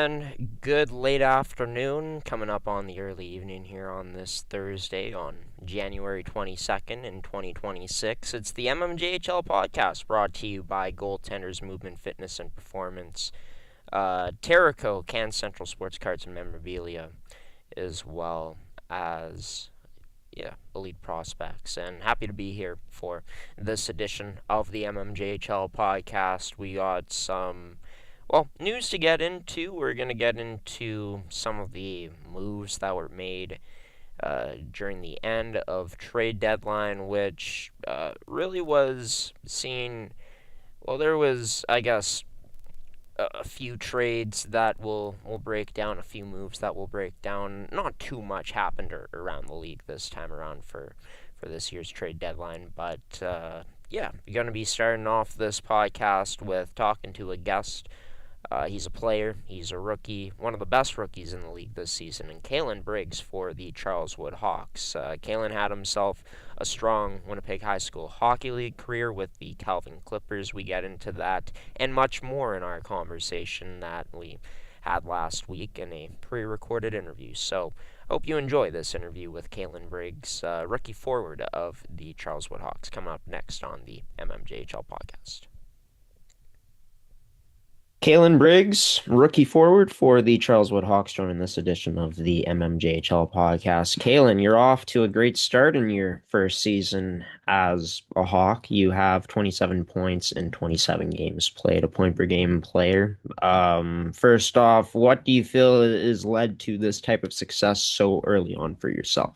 and good late afternoon, coming up on the early evening here on this Thursday on January 22nd in 2026. It's the MMJHL Podcast brought to you by Goaltenders Movement Fitness and Performance, Terrico, Can Central Sports Cards and Memorabilia, as well as elite prospects. And happy to be here for this edition of the MMJHL Podcast. We got some news to get into. We're going to get into some of the moves that were made during the end of trade deadline, which really was seen. Well, there was, I guess, a few trades that we'll break down, a few moves that we'll break down. Not too much happened around the league this time around for this year's trade deadline, but we're going to be starting off this podcast with talking to a guest. He's a player, he's a rookie, one of the best rookies in the league this season, and Kaelan Briggs for the Charleswood Hawks. Kaelan had himself a strong Winnipeg High School Hockey League career with the Kelvin Clippers. We get into that and much more in our conversation that we had last week in a pre-recorded interview. So, hope you enjoy this interview with Kaelan Briggs, rookie forward of the Charleswood Hawks, coming up next on the MMJHL Podcast. Kaelan Briggs, rookie forward for the Charleswood Hawks, joining this edition of the MMJHL Podcast. Kaelan, you're off to a great start in your first season as a Hawk. You have 27 points in 27 games played, a point per game player. First off, what do you feel has led to this type of success so early on for yourself?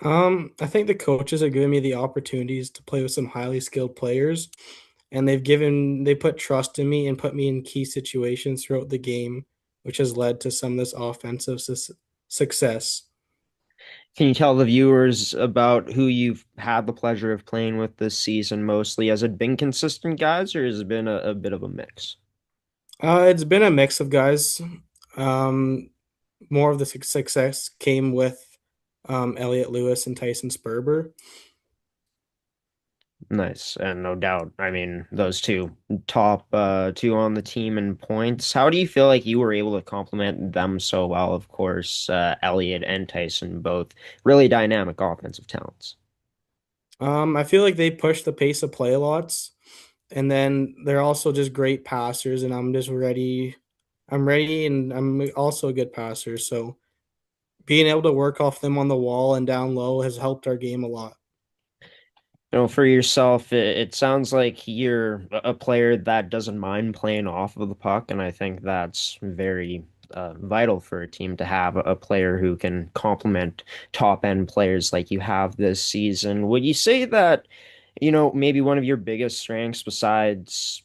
I think the coaches have given me the opportunities to play with some highly skilled players, and they put trust in me and put me in key situations throughout the game, which has led to some of this offensive success. Can you tell the viewers about who you've had the pleasure of playing with this season mostly? Has it been consistent guys, or has it been a bit of a mix? It's been a mix of guys. Um, More of the success came with Elliot Lewis and Tyson Sperber. Nice, and no doubt. I mean, those two on the team in points. How do you feel like you were able to complement them so well? Of course, Elliot and Tyson, both really dynamic offensive talents. I feel like they push the pace of play lots, and then they're also just great passers, and I'm just ready. I'm ready, and I'm also a good passer. So being able to work off them on the wall and down low has helped our game a lot. For yourself, it sounds like you're a player that doesn't mind playing off of the puck, and I think that's very vital for a team to have a player who can complement top end players like you have this season. Would you say that, maybe one of your biggest strengths besides,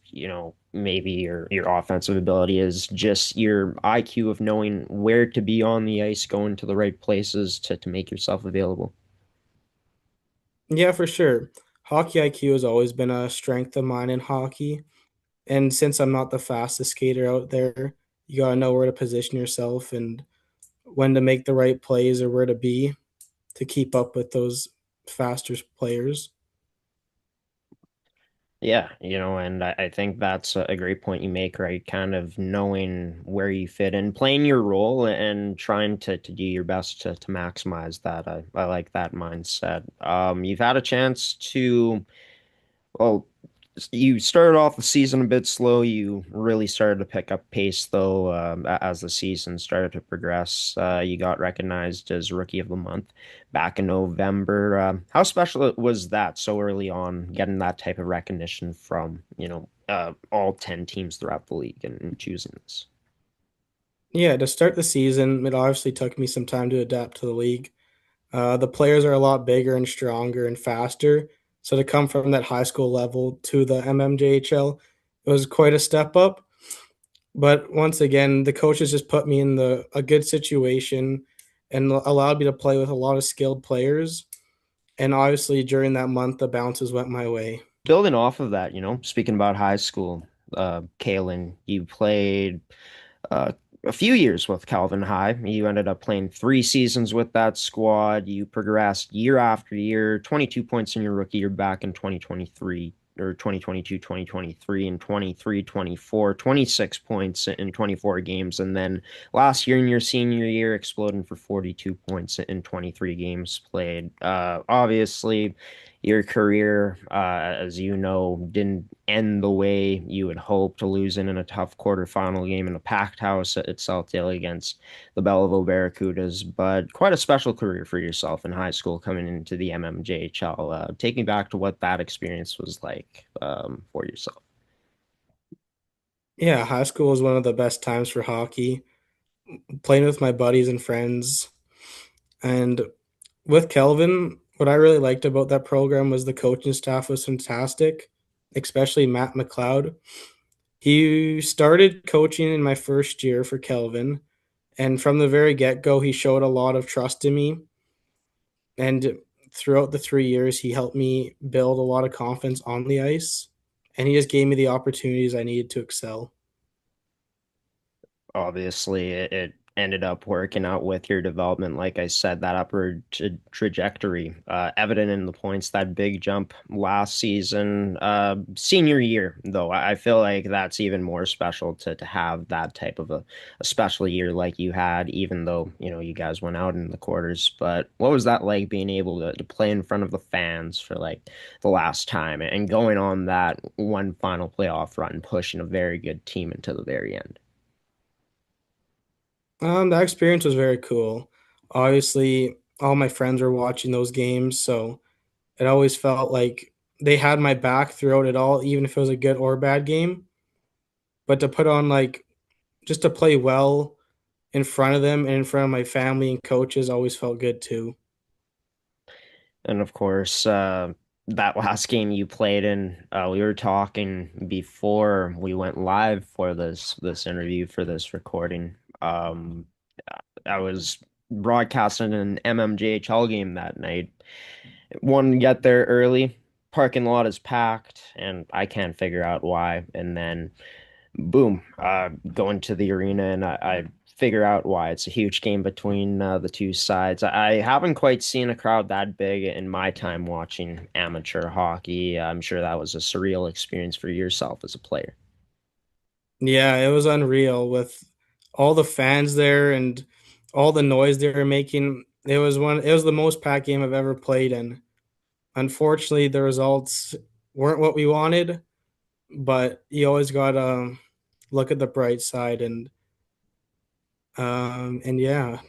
maybe your offensive ability is just your IQ of knowing where to be on the ice, going to the right places to make yourself available? Yeah, for sure. Hockey IQ has always been a strength of mine in hockey. And since I'm not the fastest skater out there, you got to know where to position yourself and when to make the right plays or where to be to keep up with those faster players. Yeah, and I think that's a great point you make, right? Kind of knowing where you fit in, playing your role and trying to do your best to maximize that. I like that mindset. You've had a chance to, well, you started off the season a bit slow. You really started to pick up pace, though, as the season started to progress. You got recognized as Rookie of the Month back in November. How special was that so early on, getting that type of recognition from, all 10 teams throughout the league and choosing this? Yeah, to start the season, it obviously took me some time to adapt to the league. The players are a lot bigger and stronger and faster. So to come from that high school level to the MMJHL, it was quite a step up. But once again, the coaches just put me in the a good situation and allowed me to play with a lot of skilled players. And obviously, during that month, the bounces went my way. Building off of that, speaking about high school, Kaelan, you played uh, a few years with Kelvin High. You ended up playing 3 seasons with that squad. You progressed year after year, 22 points in your rookie year back in 2023. or 2022, 2023, and 23, 24, 26 points in 24 games. And then last year in your senior year, exploding for 42 points in 23 games played. Obviously, your career, as you know, didn't end the way you had hoped, losing in a tough quarterfinal game in a packed house at Southdale against the Belleville Barracudas, but quite a special career for yourself in high school coming into the MMJHL. Take me back to what that experience was like for yourself. Yeah, high school was one of the best times for hockey, playing with my buddies and friends. And with Kelvin, what I really liked about that program was the coaching staff was fantastic, especially Matt McLeod. He started coaching in my first year for Kelvin, and from the very get-go, he showed a lot of trust in me. And throughout the 3 years, he helped me build a lot of confidence on the ice, and he just gave me the opportunities I needed to excel. Obviously, it ended up working out with your development. Like I said, that upward trajectory, evident in the points, that big jump last season, senior year, though. I feel like that's even more special to have that type of a special year like you had, even though, you guys went out in the quarters. But what was that like being able to play in front of the fans for like the last time and going on that one final playoff run, pushing a very good team into the very end? That experience was very cool. Obviously, all my friends were watching those games, so it always felt like they had my back throughout it all, even if it was a good or bad game. But to put on just to play well in front of them and in front of my family and coaches always felt good too. And of course, that last game you played in, we were talking before we went live for this interview for this recording. I was broadcasting an MMJHL game that night. One get there early, parking lot is packed, and I can't figure out why. And then boom, go into the arena and I figure out why. It's a huge game between the two sides. I haven't quite seen a crowd that big in my time watching amateur hockey. I'm sure that was a surreal experience for yourself as a player. Yeah, it was unreal with all the fans there and all the noise they were making. It was the most packed game I've ever played in. Unfortunately, the results weren't what we wanted, but you always gotta look at the bright side and yeah,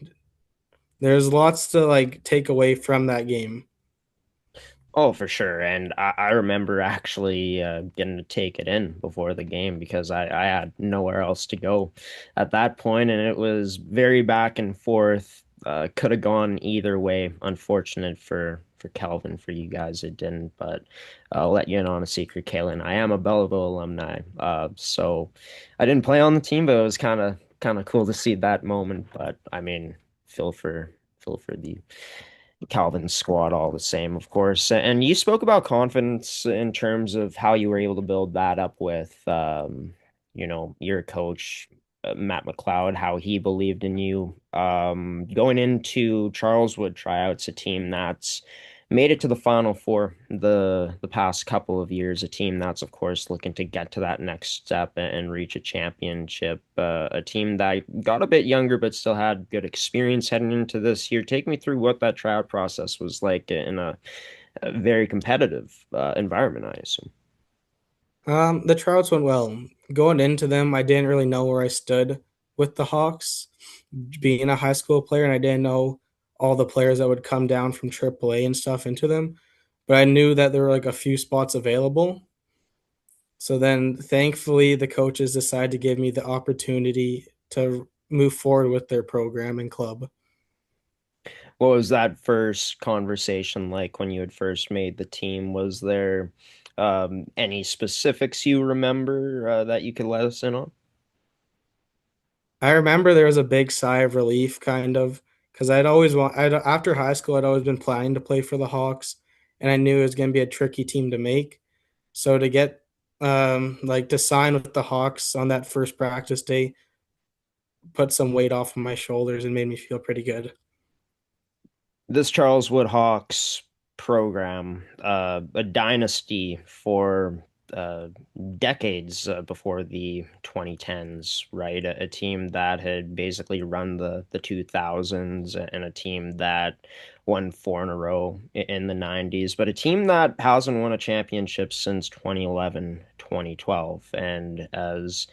there's lots to take away from that game. Oh, for sure. And I remember actually getting to take it in before the game because I had nowhere else to go at that point, and it was very back and forth. Could have gone either way. Unfortunate for Kelvin, for you guys, it didn't. But I'll let you in on a secret, Kaelan. I am a Belleville alumni, so I didn't play on the team, but it was kind of cool to see that moment. But I mean, feel for feel for the Calvin's squad all the same, of course. And you spoke about confidence in terms of how you were able to build that up with, your coach, Matt McLeod, how he believed in you. Going into Charleswood tryouts, a team that's made it to the Final Four the past couple of years, a team that's of course looking to get to that next step and reach a championship, a team that got a bit younger but still had good experience heading into this year. Take me through what that tryout process was like in a very competitive environment, I assume. The tryouts went well. Going into them, I didn't really know where I stood with the Hawks, being a high school player, and I didn't know all the players that would come down from AAA and stuff into them. But I knew that there were a few spots available. So then, thankfully, the coaches decided to give me the opportunity to move forward with their program and club. What was that first conversation like when you had first made the team? Was there any specifics you remember that you could let us in on? I remember there was a big sigh of relief, kind of, because after high school, I'd always been planning to play for the Hawks, and I knew it was going to be a tricky team to make. So to get to sign with the Hawks on that first practice day put some weight off of my shoulders and made me feel pretty good. This Charleswood Hawks program, a dynasty for decades before the 2010s, right? A team that had basically run the 2000s and a team that won four in a row in the 90s, but a team that hasn't won a championship since 2011, 2012. And as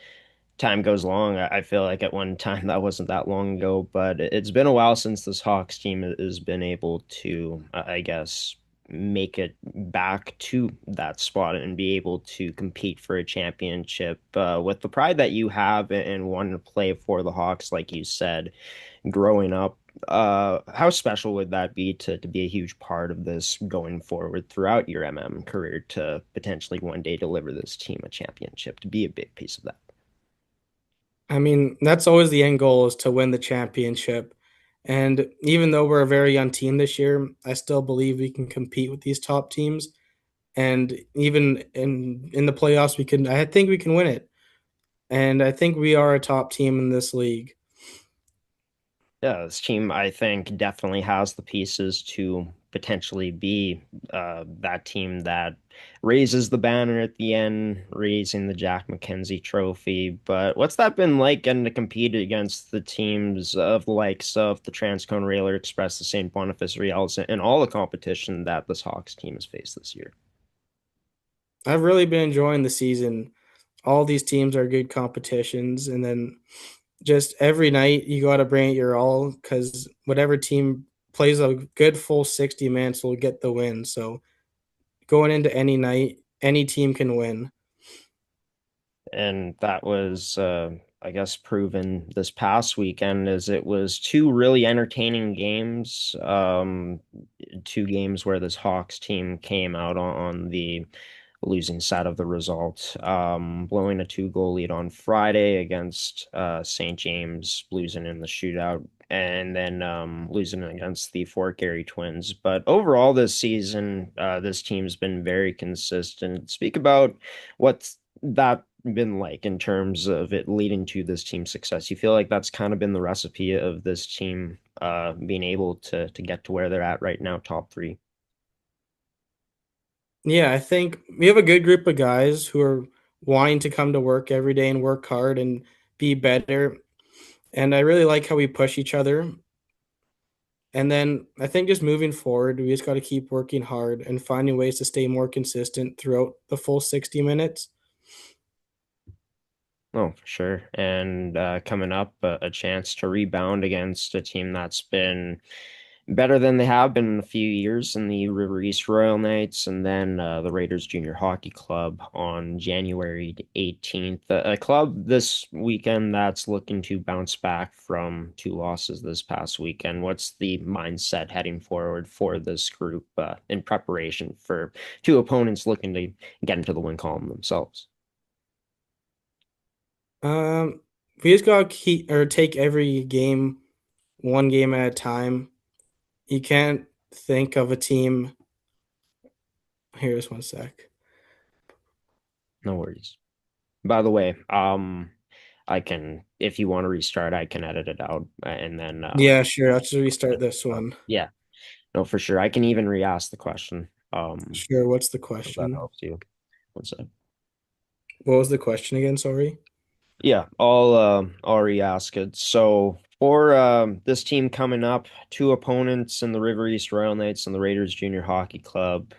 time goes along, I feel like at one time that wasn't that long ago, but it's been a while since this Hawks team has been able to, I guess, make it back to that spot and be able to compete for a championship. With the pride that you have and wanting to play for the Hawks, like you said, growing up, how special would that be to be a huge part of this going forward throughout your MM career to potentially one day deliver this team a championship, to be a big piece of that? I mean, that's always the end goal is to win the championship. And even though we're a very young team this year, I still believe we can compete with these top teams. And even in the playoffs, I think we can win it. And I think we are a top team in this league. Yeah, this team, I think, definitely has the pieces to potentially be that team that raises the banner at the end, raising the Jack McKenzie Trophy. But what's that been like getting to compete against the teams of the likes of the Transcone Railer Express, the St. Boniface Reals, and all the competition that this Hawks team has faced this year? I've really been enjoying the season. All these teams are good competitions, and then just every night you got to bring it your all because whatever team plays a good full 60 minutes will get the win. So going into any night, any team can win. And that was, I guess, proven this past weekend as it was two really entertaining games. Two games where this Hawks team came out on the losing side of the result, blowing a two-goal lead on Friday against St. James, losing in the shootout, and then losing against the Fort Garry Twins. But overall, this season, this team's been very consistent. Speak about what's that been like in terms of it leading to this team's success. You feel like that's kind of been the recipe of this team being able to get to where they're at right now, top three. Yeah, I think we have a good group of guys who are wanting to come to work every day and work hard and be better. And I really like how we push each other. And then I think just moving forward, we just got to keep working hard and finding ways to stay more consistent throughout the full 60 minutes. Oh, for sure. And coming up, a chance to rebound against a team that's been better than they have been in a few years in the River East Royal Knights, and then the Raiders Junior Hockey Club on January 18th. A club this weekend that's looking to bounce back from two losses this past weekend. What's the mindset heading forward for this group in preparation for two opponents looking to get into the win column themselves? Um, we just got to keep or take every game one game at a time. You can't think of a team. Here's one sec. No worries. By the way, I can, if you want to restart, I can edit it out and then Yeah, sure. Let's restart this one. yeah, no, for sure. I can even re-ask the question. Sure. What's the If that question? helps you. One sec. What was the question again? Sorry. Yeah, I'll re-ask it. So for this team coming up, two opponents in the River East Royal Knights and the Raiders Junior Hockey Club.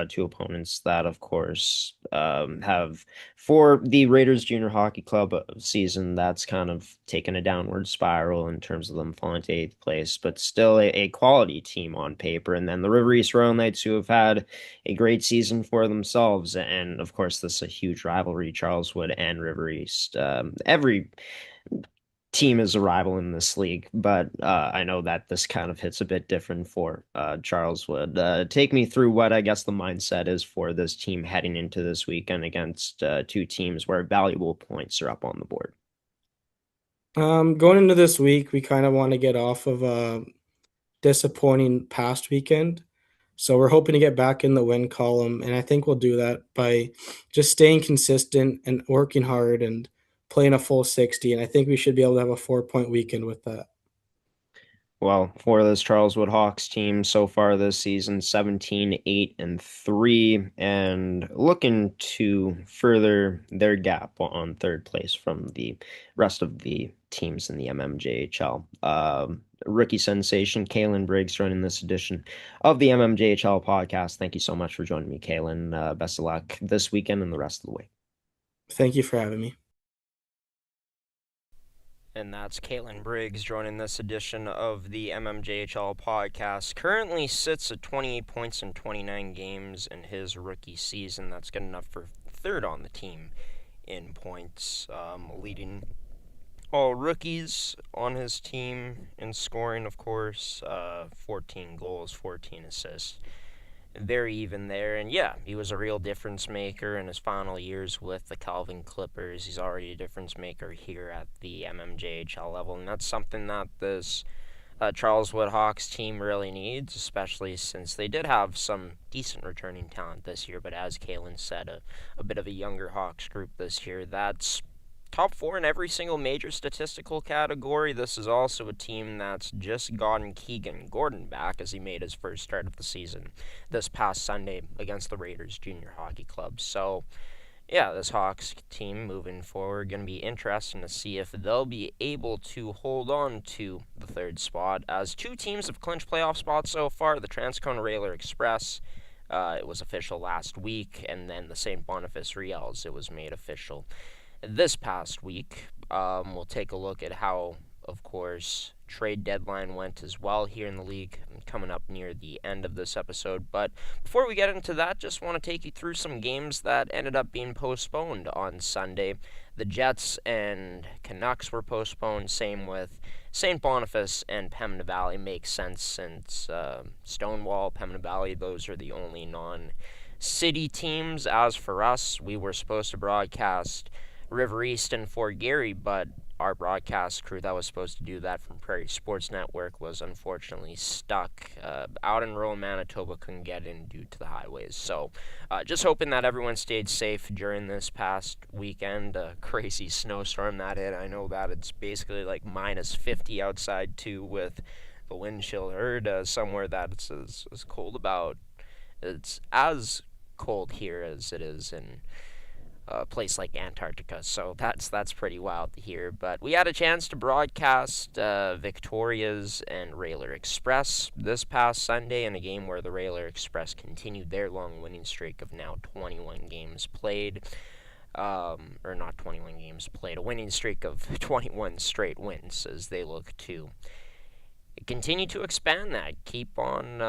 Two opponents that, of course, have for the Raiders Junior Hockey Club season that's kind of taken a downward spiral in terms of them falling to eighth place, but still a quality team on paper. And then the River East Royal Knights, who have had a great season for themselves. And of course, this is a huge rivalry, Charleswood and River East. Every team is a rival in this league, but I know that this kind of hits a bit different for Charleswood. Take me through what I guess the mindset is for this team heading into this weekend against two teams where valuable points are up on the board. Going into this week, we kind of want to get off of a disappointing past weekend. So we're hoping to get back in the win column, and I think we'll do that by just staying consistent and working hard and playing a full 60. And I think we should be able to have a 4-point weekend with that. Well, for this Charleswood Hawks team so far this season, 17-8-3, and looking to further their gap on third place from the rest of the teams in the MMJHL. Rookie sensation Kaelan Briggs joining this edition of the MMJHL podcast. Thank you so much for joining me, Kaelan. Best of luck this weekend and the rest of the way. Thank you for having me. And that's Kaelan Briggs joining this edition of the MMJHL podcast. Currently sits at 28 points in 29 games in his rookie season. That's good enough for third on the team in points, leading all rookies on his team in scoring, of course. 14 goals, 14 assists. Very even there, and yeah, he was a real difference maker in his final years with the Calvin Clippers. He's already a difference maker here at the MMJHL level, and that's something that this Charleswood Hawks team really needs, especially since they did have some decent returning talent this year, but as Kaelan said, a bit of a younger Hawks group this year. That's top 4 in every single major statistical category. This is also a team that's just gotten Keegan Gordon back as he made his first start of the season this past Sunday against the Raiders Junior Hockey Club. So, yeah, this Hawks team moving forward going to be interesting to see if they'll be able to hold on to the third spot, as 2 teams have clinched playoff spots so far. The Transcona Railer Express, it was official last week, and then the St. Boniface Riels, it was made official this past week. We'll take a look at how, of course, trade deadline went as well here in the league, coming up near the end of this episode. But before we get into that, just want to take you through some games that ended up being postponed on Sunday. The Jets and Canucks were postponed, same with St. Boniface and Pembina Valley. Makes sense since Stonewall, Pembina Valley, those are the only non-city teams. As for us, we were supposed to broadcast River East and Fort Garry, but our broadcast crew that was supposed to do that from Prairie Sports Network was unfortunately stuck out in rural Manitoba, couldn't get in due to the highways. So just hoping that everyone stayed safe during this past weekend. A crazy snowstorm that hit. I know that it's basically like minus 50 outside too, with the wind chill. Heard somewhere that it's as cold about, it's as cold here as it is in a place like Antarctica, so that's pretty wild to hear. But we had a chance to broadcast Victoria's and Railer Express this past Sunday in a game where the Railer Express continued their long winning streak of now 21 games played. Or not 21 games played, a winning streak of 21 straight wins as they look to continue to expand that, keep on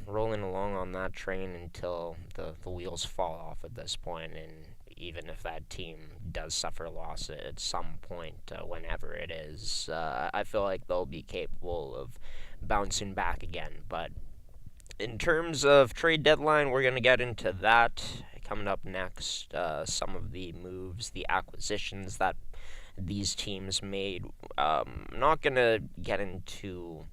rolling along on that train until the wheels fall off at this point. And even if that team does suffer a loss at some point, whenever it is, I feel like they'll be capable of bouncing back again. But in terms of trade deadline, we're going to get into that coming up next. Some of the moves, the acquisitions that these teams made. I'm not going to get into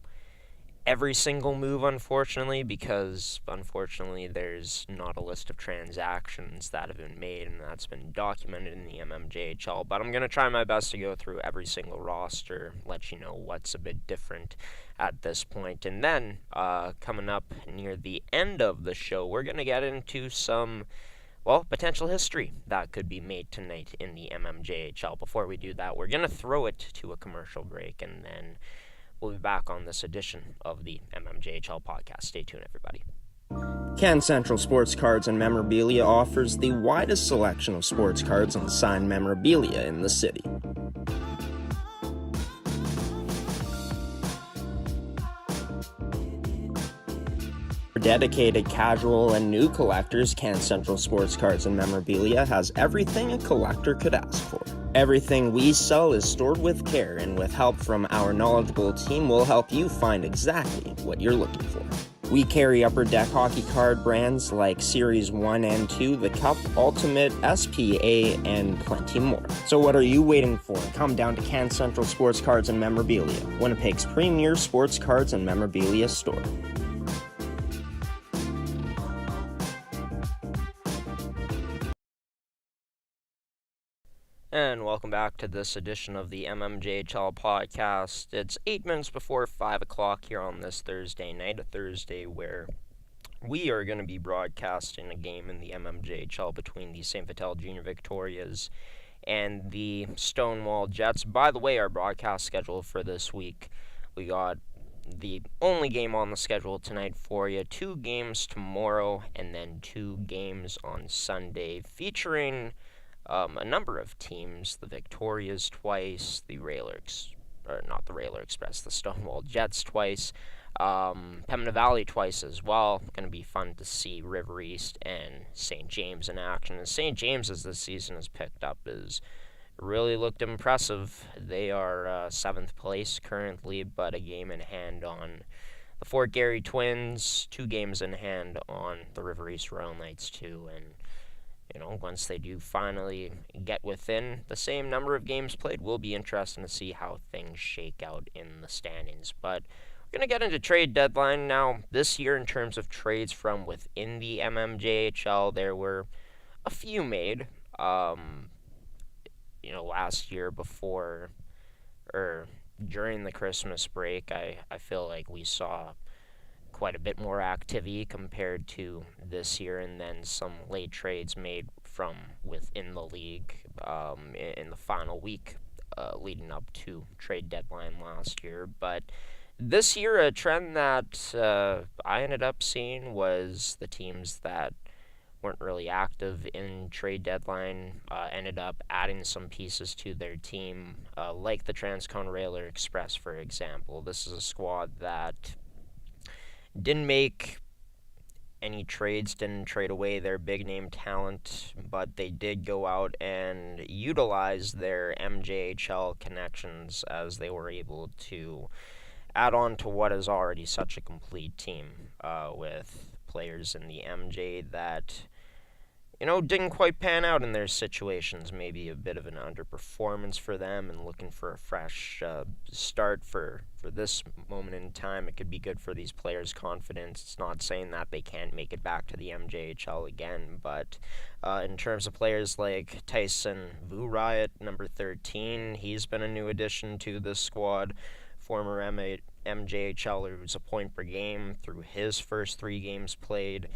every single move, unfortunately, because unfortunately there's not a list of transactions that have been made, and that's been documented in the MMJHL. But I'm going to try my best to go through every single roster, let you know what's a bit different at this point. And then coming up near the end of the show, we're going to get into some, well, potential history that could be made tonight in the MMJHL. Before we do that, we're going to throw it to a commercial break, and then we'll be back on this edition of the MMJHL podcast. Stay tuned, everybody. Can Central Sports Cards and Memorabilia offers the widest selection of sports cards and signed memorabilia in the city. For dedicated casual and new collectors, Can Central Sports Cards and Memorabilia has everything a collector could ask for. Everything we sell is stored with care, and with help from our knowledgeable team, we'll help you find exactly what you're looking for. We carry Upper Deck hockey card brands like Series 1 and 2, the Cup, Ultimate, SPA, and plenty more. So what are you waiting for? Come down to Can Central Sports Cards and Memorabilia, Winnipeg's premier sports cards and memorabilia store. And welcome back to this edition of the MMJHL Podcast. It's 8 minutes before 5 o'clock here on this Thursday night, a Thursday where we are going to be broadcasting a game in the MMJHL between the St. Vital Junior Victorias and the Stonewall Jets. By the way, our broadcast schedule for this week, we got the only game on the schedule tonight for you, 2 games tomorrow, and then 2 games on Sunday, featuring a number of teams, the Victorias twice, the Stonewall Jets twice, Pembina Valley twice as well. Going to be fun to see River East and St. James in action. And St. James, as this season has picked up, is really looked impressive. They are 7th place currently, but a game in hand on the Fort Garry Twins, 2 games in hand on the River East Royal Knights too, and once they do finally get within the same number of games played, will be interesting to see how things shake out in the standings. But we're going to get into trade deadline now. This year, in terms of trades from within the MMJHL, there were a few made. Last year during the Christmas break, I feel like we saw quite a bit more activity compared to this year, and then some late trades made from within the league in the final week leading up to trade deadline last year. But this year, a trend that I ended up seeing was the teams that weren't really active in trade deadline ended up adding some pieces to their team, like the Transcon Railer Express, for example. This is a squad that didn't make any trades, didn't trade away their big-name talent, but they did go out and utilize their MJHL connections as they were able to add on to what is already such a complete team with players in the MJ that didn't quite pan out in their situations. Maybe a bit of an underperformance for them, and looking for a fresh start for this moment in time. It could be good for these players' confidence. It's not saying that they can't make it back to the MJHL again, but in terms of players like Tyson Vu Riot, number 13, he's been a new addition to this squad. Former MJHLer who's a point per game through his first 3 games played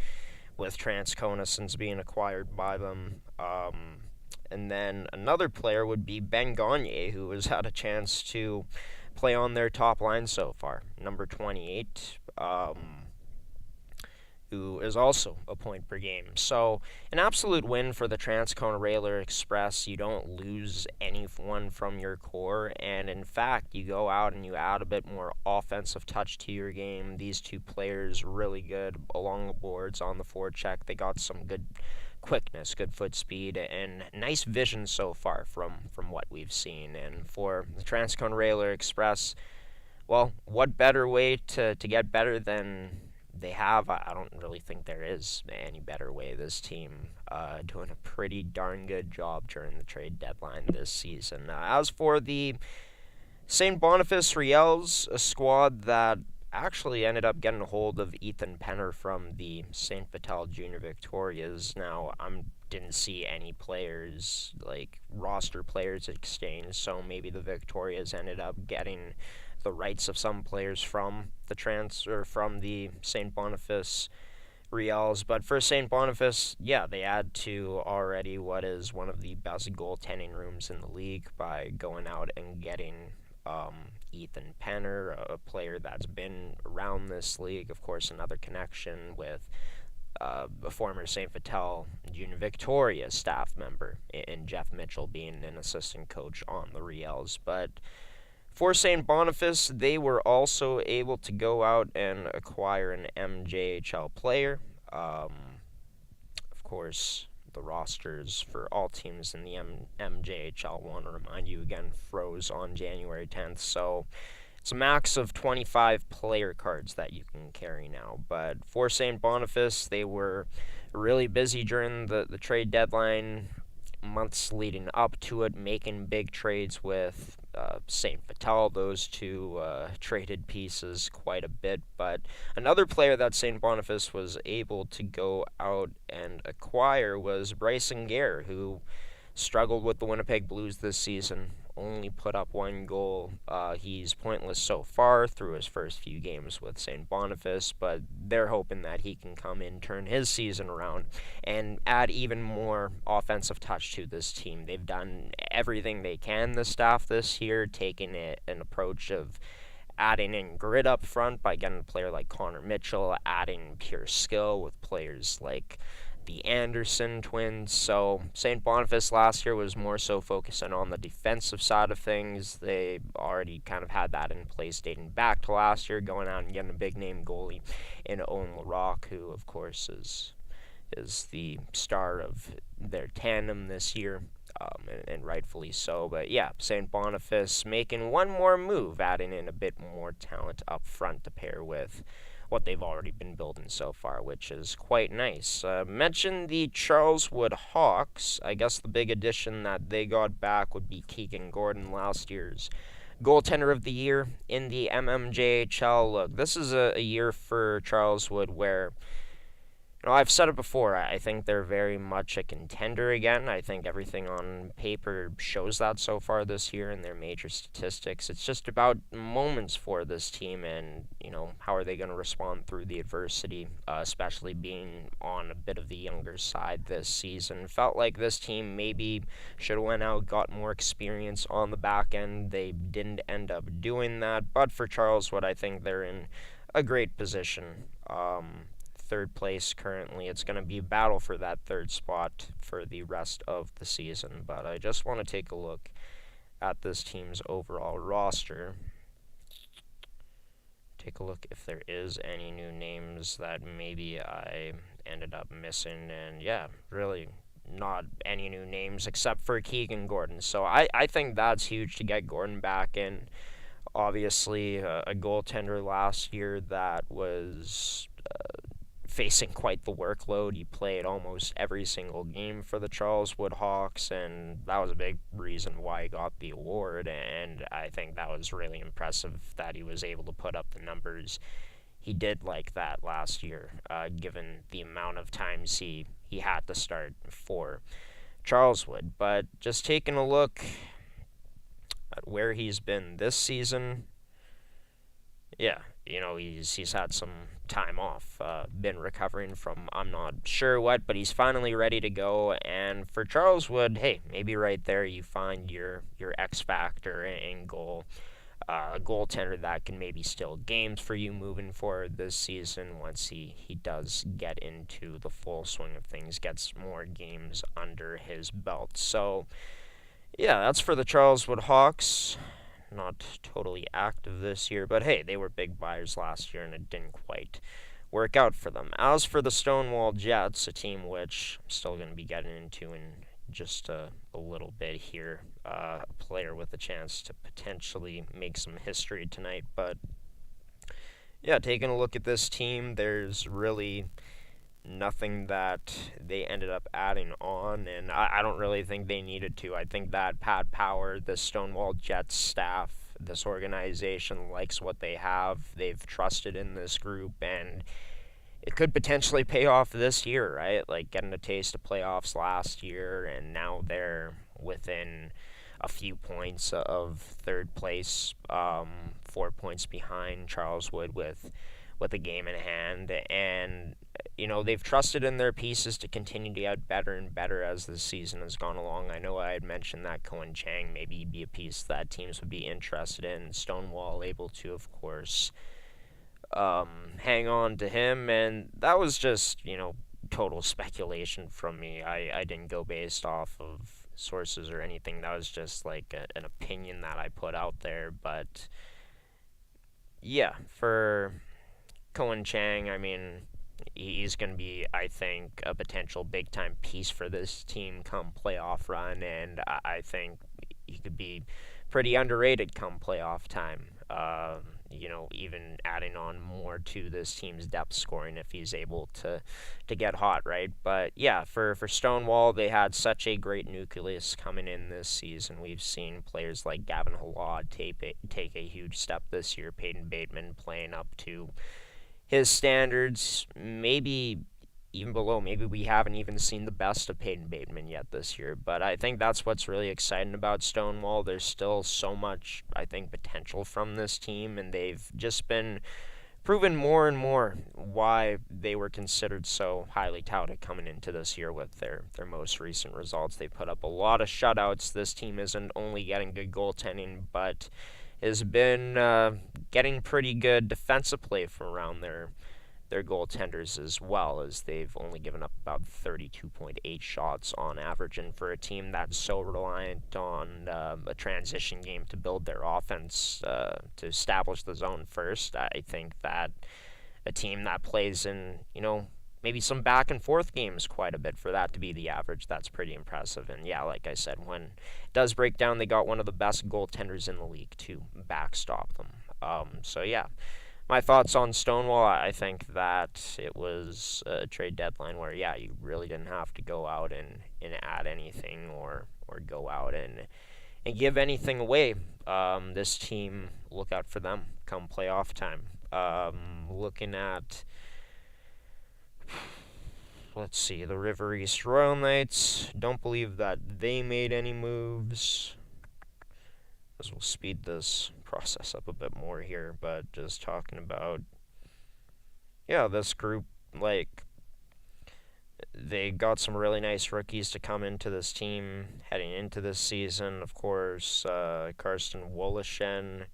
with Transcona since being acquired by them. And then another player would be Ben Gagne, who has had a chance to play on their top line so far, number 28, who is also a point per game. So an absolute win for the Transcona Railer Express. You don't lose anyone from your core, and in fact, you go out and you add a bit more offensive touch to your game. These 2 players really good along the boards on the forecheck. They got some good quickness, good foot speed, and nice vision so far from what we've seen. And for the Transcona Railer Express, well, what better way to get better than they have? I don't really think there is any better way. This team doing a pretty darn good job during the trade deadline this season. As for the St. Boniface Riels, a squad that actually ended up getting a hold of Ethan Penner from the St. Vital Junior Victorias. Now, I didn't see any players, like roster players, exchanged, so maybe the Victorias ended up getting the rights of some players from the St. Boniface Riels. But for St. Boniface, they add to already what is one of the best goaltending rooms in the league by going out and getting Ethan Penner, a player that's been around this league. Of course, another connection with a former St. Vital Junior Victoria staff member in Jeff Mitchell being an assistant coach on the Riels. But for St. Boniface, they were also able to go out and acquire an MJHL player. Of course, the rosters for all teams in the MJHL, want to remind you again, froze on January 10th. So it's a max of 25 player cards that you can carry now. But for St. Boniface, they were really busy during the trade deadline, months leading up to it, making big trades with St. Vital. Those 2 traded pieces quite a bit. But another player that St. Boniface was able to go out and acquire was Bryson Gare, who struggled with the Winnipeg Blues this season. Only put up 1 goal. He's pointless so far through his first few games with St. Boniface, but they're hoping that he can come in, turn his season around, and add even more offensive touch to this team. They've done everything they can, the staff, this year, taking an approach of adding in grit up front by getting a player like Connor Mitchell, adding pure skill with players like the Anderson twins. So St. Boniface last year was more so focusing on the defensive side of things. They already kind of had that in place dating back to last year, going out and getting a big name goalie in Owen LaRock, who of course is the star of their tandem this year. And rightfully so. But yeah, St. Boniface making one more move, adding in a bit more talent up front to pair with what they've already been building so far, which is quite nice. Mentioned the Charleswood Hawks. I guess the big addition that they got back would be Keegan Gordon, last year's goaltender of the year in the MMJHL. Look, this is a year for Charleswood where, I've said it before, I think they're very much a contender again. I think everything on paper shows that so far this year in their major statistics. It's just about moments for this team and, how are they going to respond through the adversity, especially being on a bit of the younger side this season. Felt like this team maybe should have went out, got more experience on the back end. They didn't end up doing that, but for Charleswood, I think they're in a great position. Third place currently. It's going to be a battle for that third spot for the rest of the season, but I just want to take a look at this team's overall roster. Take a look if there is any new names that maybe I ended up missing, and yeah, really not any new names except for Keegan Gordon. So I think that's huge to get Gordon back in. Obviously, a goaltender last year that was facing quite the workload. He played almost every single game for the Charleswood Hawks, and that was a big reason why he got the award, and I think that was really impressive that he was able to put up the numbers he did like that last year, given the amount of times he had to start for Charleswood. But just taking a look at where he's been this season, yeah, he's had some time off, been recovering from I'm not sure what, but he's finally ready to go. And for Charleswood, hey, maybe right there you find your X factor in goal, a goaltender that can maybe steal games for you moving forward this season once he does get into the full swing of things, gets more games under his belt. So yeah, that's for the Charleswood Hawks. Not totally active this year, but hey, they were big buyers last year and it didn't quite work out for them. As for the Stonewall Jets, a team which I'm still going to be getting into in just a little bit here, a player with a chance to potentially make some history tonight, but yeah, taking a look at this team, there's really nothing that they ended up adding on, and I don't really think they needed to. I think that Pat Power, the Stonewall Jets staff, this organization likes what they have. They've trusted in this group, and it could potentially pay off this year, right? Like getting a taste of playoffs last year, and now they're within a few points of third place, 4 points behind Charleswood with a game in hand, and they've trusted in their pieces to continue to get better and better as the season has gone along. I know I had mentioned that Cohen Chang maybe be a piece that teams would be interested in. Stonewall able to, of course, hang on to him, and that was just, total speculation from me. I didn't go based off of sources or anything. That was just like an opinion that I put out there, but yeah, for Cohen Chang, I mean, he's going to be, I think, a potential big-time piece for this team come playoff run, and I think he could be pretty underrated come playoff time. Even adding on more to this team's depth scoring if he's able to get hot, right? But yeah, for Stonewall, they had such a great nucleus coming in this season. We've seen players like Gavin Halad take a huge step this year. Peyton Bateman playing up to his standards, maybe even below. Maybe we haven't even seen the best of Peyton Bateman yet this year, but I think that's what's really exciting about Stonewall. There's still so much, I think, potential from this team, and they've just been proven more and more why they were considered so highly touted coming into this year with their most recent results. They put up a lot of shutouts. This team isn't only getting good goaltending, but has been getting pretty good defensive play from around their goaltenders as well, as they've only given up about 32.8 shots on average. And for a team that's so reliant on a transition game to build their offense, to establish the zone first, I think that a team that plays in, maybe some back and forth games quite a bit, for that to be the average, that's pretty impressive. And yeah, like I said, when it does break down, they got one of the best goaltenders in the league to backstop them. So yeah, my thoughts on Stonewall, I think that it was a trade deadline where, yeah, you really didn't have to go out and add anything or go out and give anything away. This team, look out for them come playoff time. Looking at, let's see, the River East Royal Knights, don't believe that they made any moves. As we'll speed this process up a bit more here, but just talking about, this group, they got some really nice rookies to come into this team heading into this season. Of course, Karsten Wolleshen,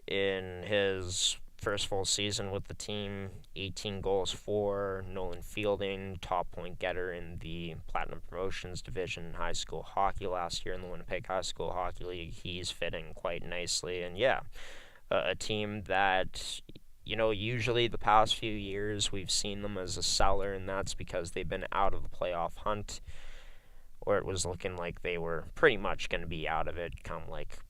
in his first full season with the team, 18 goals for. Nolan Fielding, top point getter in the Platinum Promotions division in high school hockey last year in the Winnipeg High School Hockey League. He's fitting quite nicely. And yeah, a team that, usually the past few years we've seen them as a seller, and that's because they've been out of the playoff hunt, or it was looking like they were pretty much going to be out of it come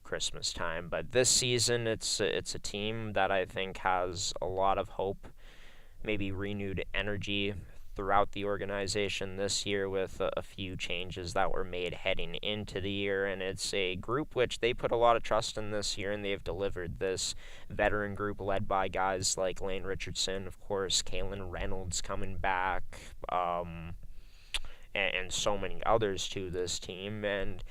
Christmas time. But this season, it's a team that I think has a lot of hope, maybe renewed energy throughout the organization this year with a few changes that were made heading into the year. And it's a group which they put a lot of trust in this year, and they've delivered. This veteran group led by guys like Lane Richardson, of course, Kaelan Reynolds coming back, and so many others to this team. And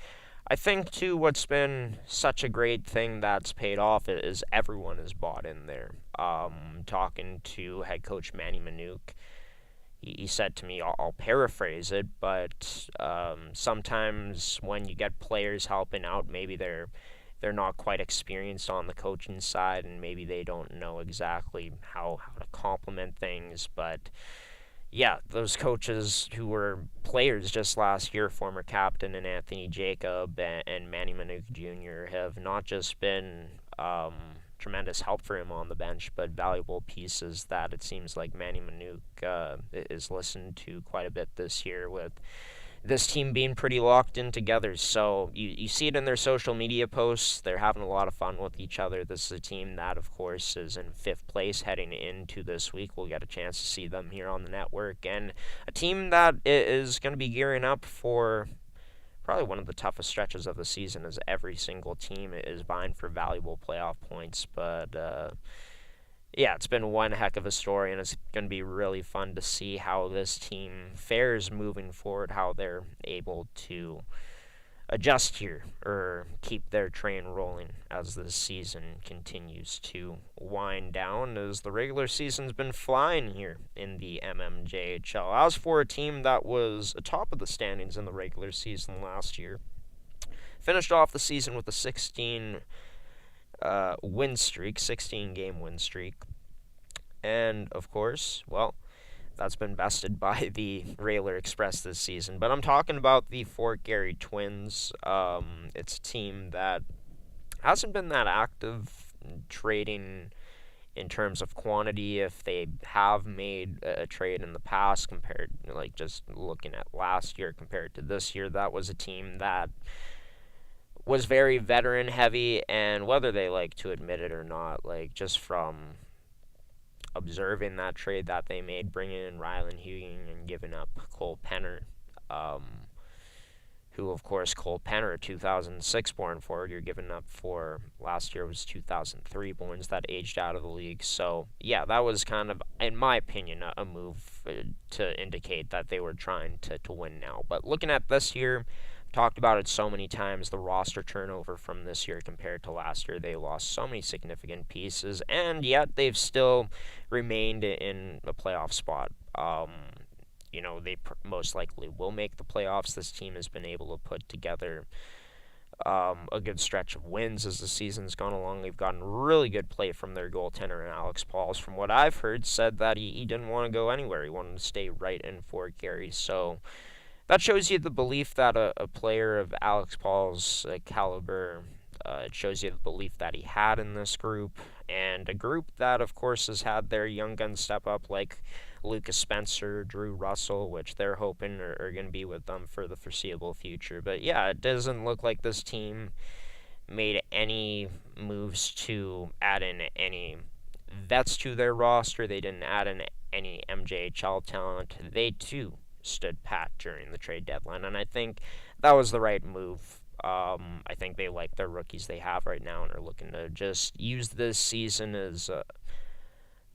I think, too, what's been such a great thing that's paid off is everyone is bought in there. Talking to head coach Manny Manouk, he said to me, I'll paraphrase it, but sometimes when you get players helping out, maybe they're not quite experienced on the coaching side, and maybe they don't know exactly how to complement things, but yeah, those coaches who were players just last year, former captain and Anthony Jacob and Manny Manouk Jr., have not just been tremendous help for him on the bench, but valuable pieces that it seems like Manny Manouk is listened to quite a bit this year, with this team being pretty locked in together. So you see it in their social media posts. They're having a lot of fun with each other. This is a team that, of course, is in 5th place heading into this week. We'll get a chance to see them here on the network. And a team that is going to be gearing up for probably one of the toughest stretches of the season, as every single team is vying for valuable playoff points. But yeah, it's been one heck of a story, and it's going to be really fun to see how this team fares moving forward, how they're able to adjust here or keep their train rolling as the season continues to wind down, as the regular season's been flying here in the MMJHL. As for a team that was atop of the standings in the regular season last year, finished off the season with a 16-game win streak. And, of course, well, that's been bested by the Railer Express this season. But I'm talking about the Fort Garry Twins. It's a team that hasn't been that active trading in terms of quantity. If they have made a trade in the past, compared, just looking at last year compared to this year, that was a team that was very veteran heavy, and whether they like to admit it or not, just from observing that trade that they made, bringing in Rylan Hugin and giving up Cole Penner, who, of course, Cole Penner, 2006 born forward, you're giving up for last year was 2003 borns that aged out of the league. So, yeah, that was kind of, in my opinion, a move to indicate that they were trying to win now. But looking at this year, talked about it so many times, the roster turnover from this year compared to last year. They lost so many significant pieces, and yet they've still remained in a playoff spot. They most likely will make the playoffs. This team has been able to put together a good stretch of wins as the season's gone along. They've gotten really good play from their goaltender, and Alex Pauls, from what I've heard, said that he didn't want to go anywhere. He wanted to stay right in Fort Garry. So that shows you the belief that a player of Alex Paul's caliber, it shows you the belief that he had in this group, and a group that, of course, has had their young guns step up, like Lucas Spencer, Drew Russell, which they're hoping are going to be with them for the foreseeable future. But yeah, it doesn't look like this team made any moves to add in any vets to their roster. They didn't add in any MJHL talent. They too stood pat during the trade deadline, and I think that was the right move. I think they like their rookies they have right now and are looking to just use this season as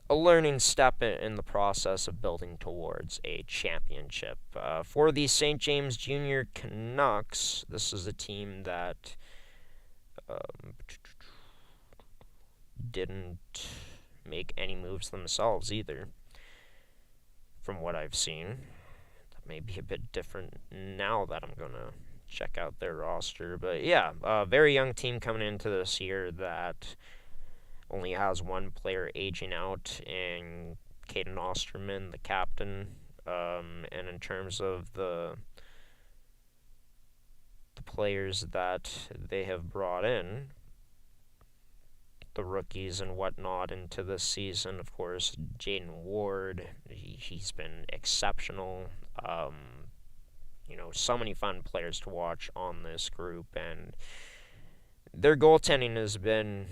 a learning step in the process of building towards a championship. For the St. James Junior Canucks, this is a team that didn't make any moves themselves either, from what I've seen. That may be a bit different now that I'm going to check out their roster. But yeah, a very young team coming into this year that only has one player aging out in Caden Osterman, the captain. And in terms of the players that they have brought in, the rookies and whatnot into this season, of course, Jaden Ward, he's been exceptional. So many fun players to watch on this group, and their goaltending has been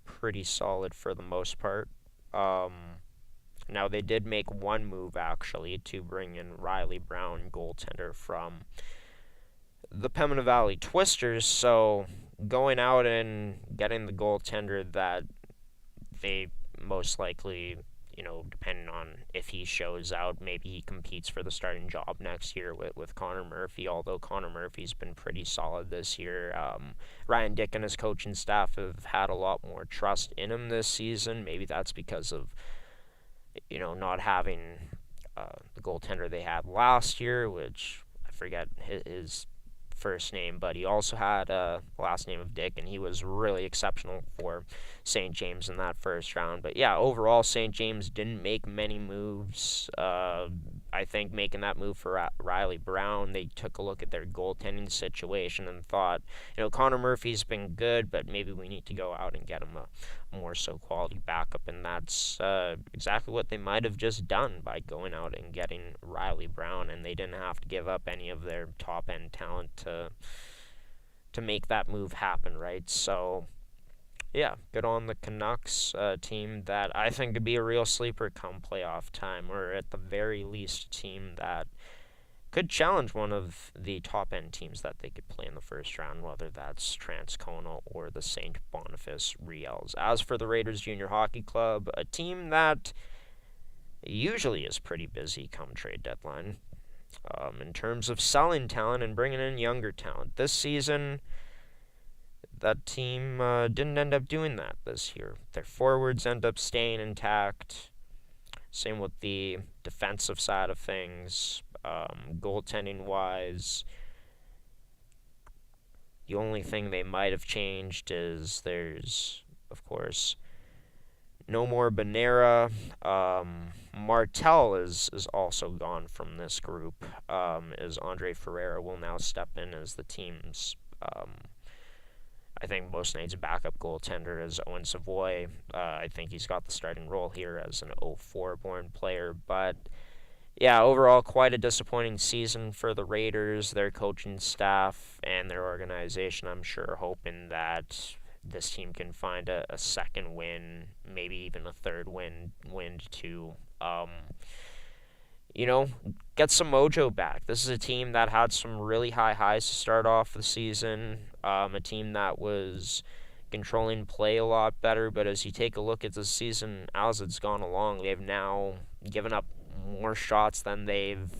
pretty solid for the most part. Now, they did make one move, actually, to bring in Riley Brown, goaltender from the Pembina Valley Twisters, so going out and getting the goaltender that they most likely, depending on if he shows out, maybe he competes for the starting job next year with Connor Murphy, although Connor Murphy's been pretty solid this year. Ryan Dick and his coaching staff have had a lot more trust in him this season. Maybe that's because of, not having the goaltender they had last year, which I forget his first name, but he also had a last name of Dick, and he was really exceptional for St. James in that first round. But yeah, overall, St. James didn't make many moves. I think making that move for Riley Brown, they took a look at their goaltending situation and thought, Connor Murphy's been good, but maybe we need to go out and get him a more so quality backup, and that's exactly what they might have just done by going out and getting Riley Brown, and they didn't have to give up any of their top-end talent to make that move happen, right? So yeah, good on the Canucks, team that I think could be a real sleeper come playoff time, or at the very least a team that could challenge one of the top-end teams that they could play in the first round, whether that's Transcona or the St. Boniface Riels. As for the Raiders Junior Hockey Club, a team that usually is pretty busy come trade deadline in terms of selling talent and bringing in younger talent. This season, that team didn't end up doing that this year. Their forwards end up staying intact. Same with the defensive side of things. Goaltending-wise, the only thing they might have changed is there's, of course, no more Bonera. Martel is also gone from this group, as Andre Ferreira will now step in as the team's I think most nights backup goaltender is Owen Savoy. I think he's got the starting role here as an 04 born player. But yeah, overall quite a disappointing season for the Raiders, their coaching staff, and their organization. I'm sure hoping that this team can find a second win, maybe even a third win to get some mojo back. This is a team that had some really high highs to start off the season, a team that was controlling play a lot better, but as you take a look at the season as it's gone along, they've now given up more shots than they've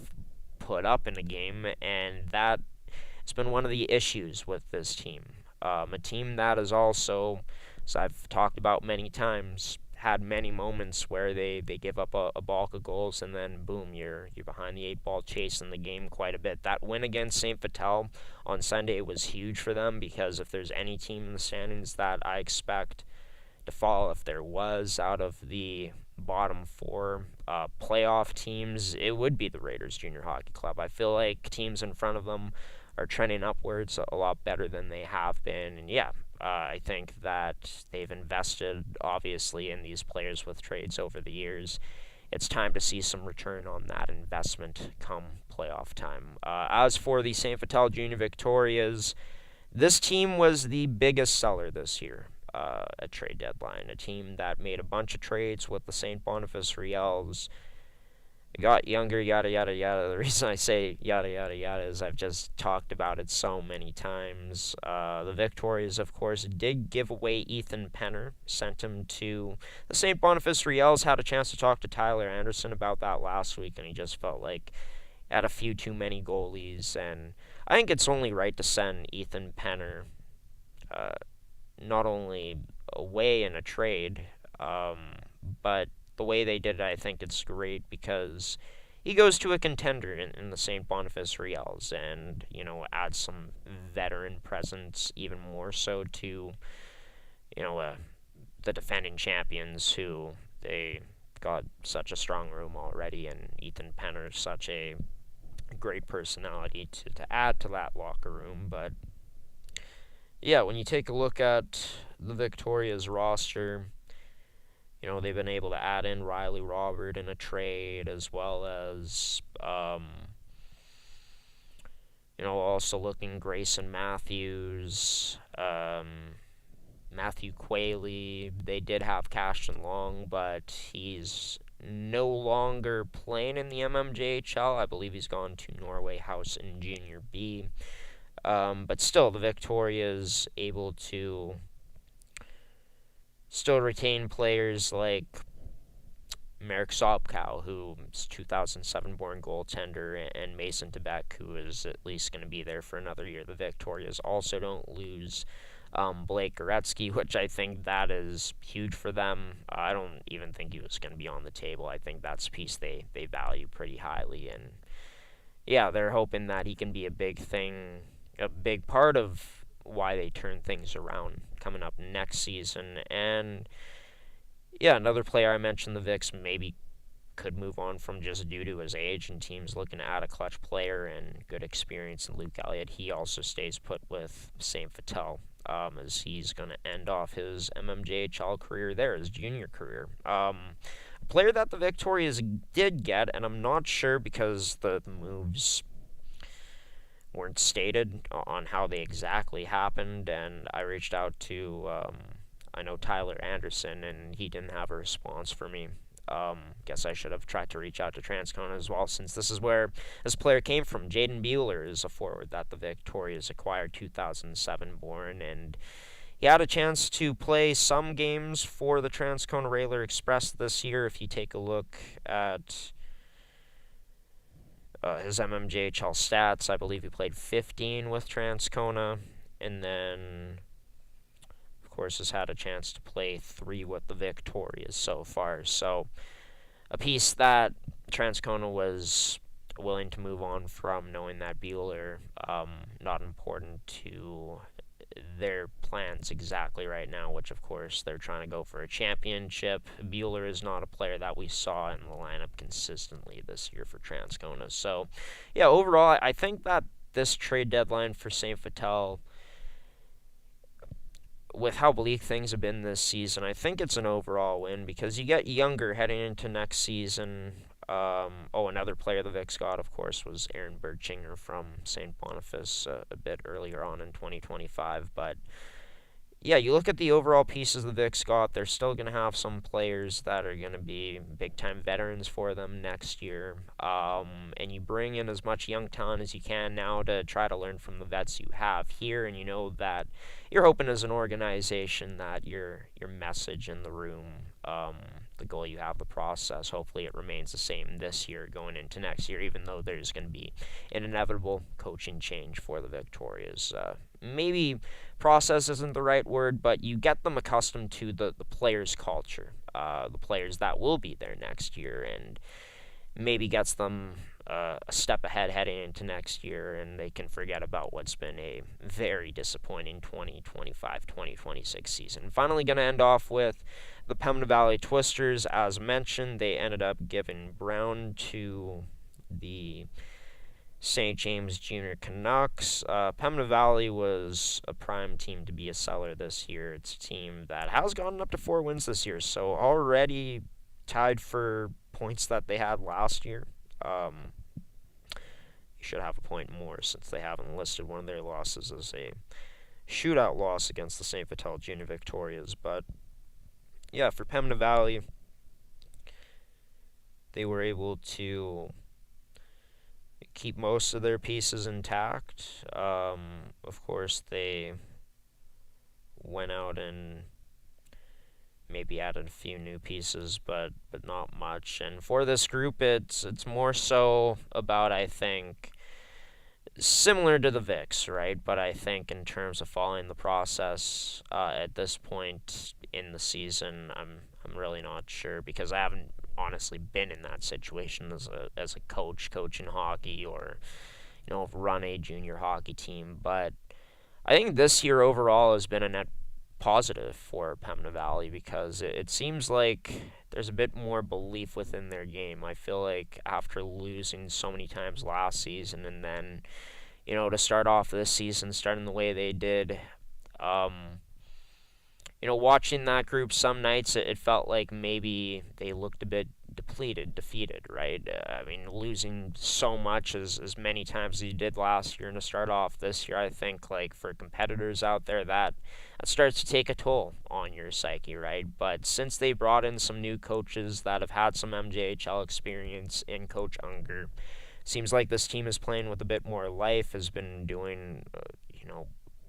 put up in a game, and that has been one of the issues with this team. A team that is also, as I've talked about many times, had many moments where they give up a bulk of goals, and then boom, you're behind the 8 ball, chasing the game quite a bit. That win against St. Vital on Sunday was huge for them, because if there's any team in the standings that I expect to fall, if there was, out of the bottom 4 playoff teams, it would be the Raiders Junior Hockey Club. I feel like teams in front of them are trending upwards a lot better than they have been, and I think that they've invested, obviously, in these players with trades over the years. It's time to see some return on that investment come playoff time. As for the St. Vital Junior Victorias, this team was the biggest seller this year at trade deadline. A team that made a bunch of trades with the St. Boniface Riels. It got younger, yada, yada, yada. The reason I say yada, yada, yada is I've just talked about it so many times. The Victorias, of course, did give away Ethan Penner, sent him to the St. Boniface Riels. Had a chance to talk to Tyler Anderson about that last week, and he just felt like had a few too many goalies. And I think it's only right to send Ethan Penner not only away in a trade, but the way they did it, I think it's great, because he goes to a contender in the St. Boniface Riels, and, adds some veteran presence, even more so to, the defending champions, who they got such a strong room already, and Ethan Penner is such a great personality to add to that locker room. But when you take a look at the Victoria's roster, they've been able to add in Riley Robert in a trade, as well as, also looking Grayson Matthews, Matthew Quayle. They did have Cashton Long, but he's no longer playing in the MMJHL. I believe he's gone to Norway House in Junior B. But still, the Victoria's able to still retain players like Merrick Sopkow, who's 2007-born goaltender, and Mason Tebek, who is at least going to be there for another year. The Victorias also don't lose Blake Goretzky, which I think that is huge for them. I don't even think he was going to be on the table. I think that's a piece they value pretty highly, and they're hoping that he can be a big part of why they turn things around coming up next season. And another player I mentioned, the Vics maybe could move on from just due to his age, and teams looking to add a clutch player and good experience in Luke Elliott. He also stays put with St. Vital, as he's going to end off his MMJHL career there, his junior career. A player that the Victorias did get, and I'm not sure because the moves weren't stated on how they exactly happened, and I reached out to Tyler Anderson, and he didn't have a response for me. Guess I should have tried to reach out to Transcona as well, since this is where this player came from. Jaden Bueller is a forward that the Victorias acquired, 2007 born, and he had a chance to play some games for the Transcona Railer Express this year. If you take a look at his MMJHL stats, I believe he played 15 with Transcona, and then, of course, has had a chance to play 3 with the Victorias so far. So, a piece that Transcona was willing to move on from, knowing that Bueller, not important to their plans exactly right now, which, of course, they're trying to go for a championship. Bueller is not a player that we saw in the lineup consistently this year for Transcona. So, overall, I think that this trade deadline for St. Vital, with how bleak things have been this season, I think it's an overall win, because you get younger heading into next season. Another player the Vics got, of course, was Aaron Berchinger from St. Boniface a bit earlier on in 2025. But, yeah, you look at the overall pieces the Vics got, they're still going to have some players that are going to be big-time veterans for them next year. And you bring in as much young talent as you can now to try to learn from the vets you have here, and you know that you're hoping as an organization that your message in the room, the goal you have, the process, hopefully it remains the same this year going into next year, even though there's going to be an inevitable coaching change for the Victorias. Maybe process isn't the right word, but you get them accustomed to the players' culture, the players that will be there next year, and maybe gets them a step ahead heading into next year, and they can forget about what's been a very disappointing 2025-2026 season. Finally, going to end off with the Pembina Valley Twisters. As mentioned, they ended up giving Brown to the St. James Junior Canucks. Pembina Valley was a prime team to be a seller this year. It's a team that has gotten up to 4 wins this year, so already tied for points that they had last year. You should have a point more since they haven't listed one of their losses as a shootout loss against the St. Vital Junior Victorias. But yeah, for Pembina Valley, they were able to keep most of their pieces intact. Of course, they went out and maybe added a few new pieces, but not much. And for this group, it's more so about, I think, similar to the Vics, right? But I think in terms of following the process at this point in the season, I'm really not sure, because I haven't honestly been in that situation as a coach coaching hockey, or run a junior hockey team. But I think this year overall has been a net positive for Pembina Valley, because it seems like there's a bit more belief within their game. I feel like after losing so many times last season, and then to start off this season starting the way they did, watching that group some nights, it felt like maybe they looked a bit depleted, defeated, right? Losing so much as many times as you did last year, and to start off this year, I think, like, for competitors out there, that starts to take a toll on your psyche, right? But since they brought in some new coaches that have had some MJHL experience in Coach Unger, seems like this team is playing with a bit more life, has been doing,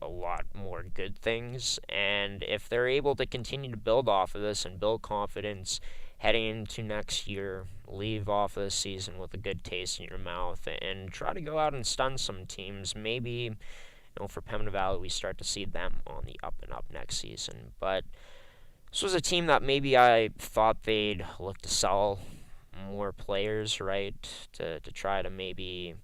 a lot more good things. And if they're able to continue to build off of this and build confidence heading into next year, leave off this season with a good taste in your mouth, and try to go out and stun some teams, maybe, for Pembina Valley, we start to see them on the up and up next season. But this was a team that maybe I thought they'd look to sell more players, right, to try to maybe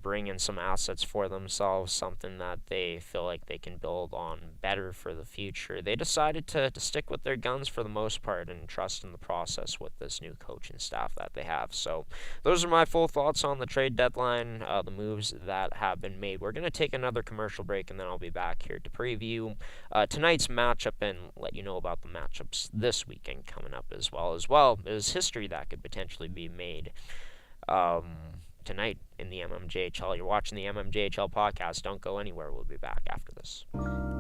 bring in some assets for themselves, something that they feel like they can build on better for the future. They decided to stick with their guns for the most part and trust in the process with this new coaching staff that they have. So those are my full thoughts on the trade deadline, the moves that have been made. We're going to take another commercial break, and then I'll be back here to preview tonight's matchup and let you know about the matchups this weekend coming up as well. There's history that could potentially be made tonight in the MMJHL. You're watching the MMJHL Podcast. Don't go anywhere. We'll be back after this.